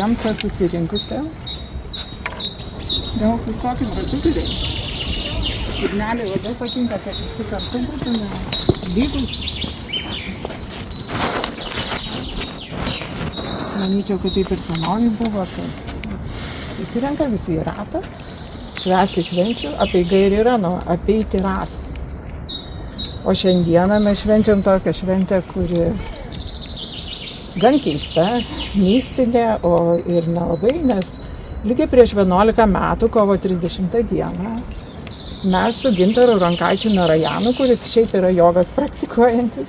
visiems čia susirinkusiem. Gal sustokim ratukai. Kurneliai labai patinka, kad visi kartu būtume lygus. Manyčiau, kad taip ir senovai buvo, kad susirenka visi į ratą, švęsti švenčių, apeiga ir yra, apeiti ratą. O šiandieną mes švenčiam tokią šventę, kuri gan keista, mistinė, o ir nelabai, nes lygiai prieš 11 metų, kovo 30 dieną, mes su Gintaru Ronkaičiu Narajanu, kuris šiaip yra jogas praktikuojantis,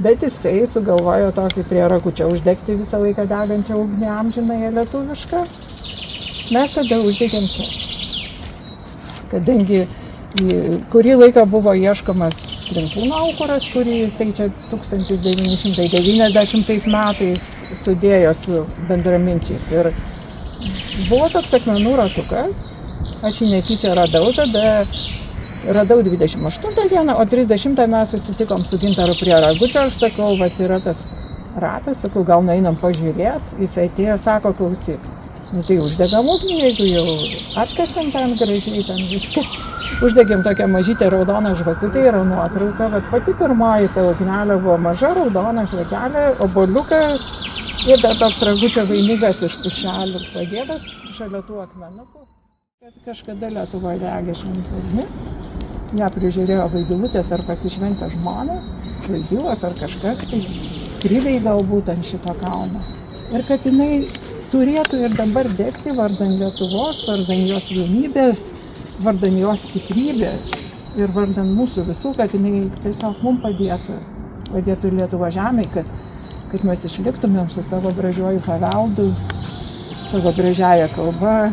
bet jisai sugalvojo tokį prie rakučio uždegti visą laiką degančią ugnį amžinąją lietuvišką. Mes tada uždegėm čia. Kadangi kurį laiką buvo ieškomas Trinkūno aukuras, kurį jisai čia 1990 metais sudėjo su bendraminčiais. Ir buvo toks akmenų ratukas, aš jį netyčia radau, tada radau 28 dieną, o 30 mes susitikom su Gintaru prie ragučio, aš sakau, vat yra tas ratas, sakau, gal nueinam pažiūrėt, jis atėjo, sako, klausyk, nu tai uždegam ugnį, jeigu jau atkasim ten gražiai, ten viską. Uždegėm tokią mažytę raudoną žvakutę, yra nuotrauka, bet pati pirmoji ta ugnelė buvo maža raudona žvakelė, obuoliukas ir dar toks ragučio vainikas iš pušelių padėtas šalia tų akmenukų. Kažkada Lietuvoje degė šventa ugnis, ją prižiūrėjo vaidilutės ar pasišventę žmonės, vaidilos ar kažkas, tai krydai galbūt ant šito kalno. Ir kad jinai turėtų ir dabar degti vardan Lietuvos, vardan jos vienybės, vardan jos stiprybės ir vardan mūsų visų, kad jinai tiesiog mums padėtų Lietuvo žemei, kad mes išliktumėm su savo gražiuoju paveldu, savo gražiaja kalba.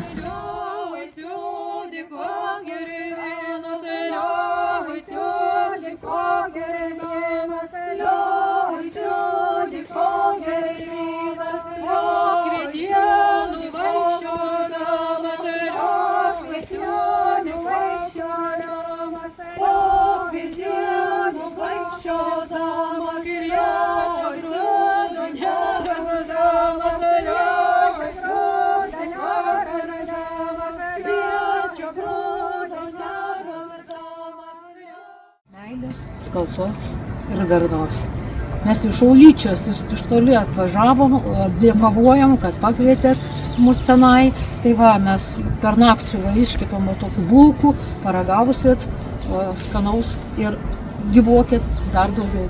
Skalsos ir darnos. Mes iš Aulyčios, iš toli atvažiavom, dėkavojom, kad pakvietėt mus tenai. Tai va, mes per naktį iškepėm tokių bulkų, paragavusit skanaus ir gyvuokit dar daugiau.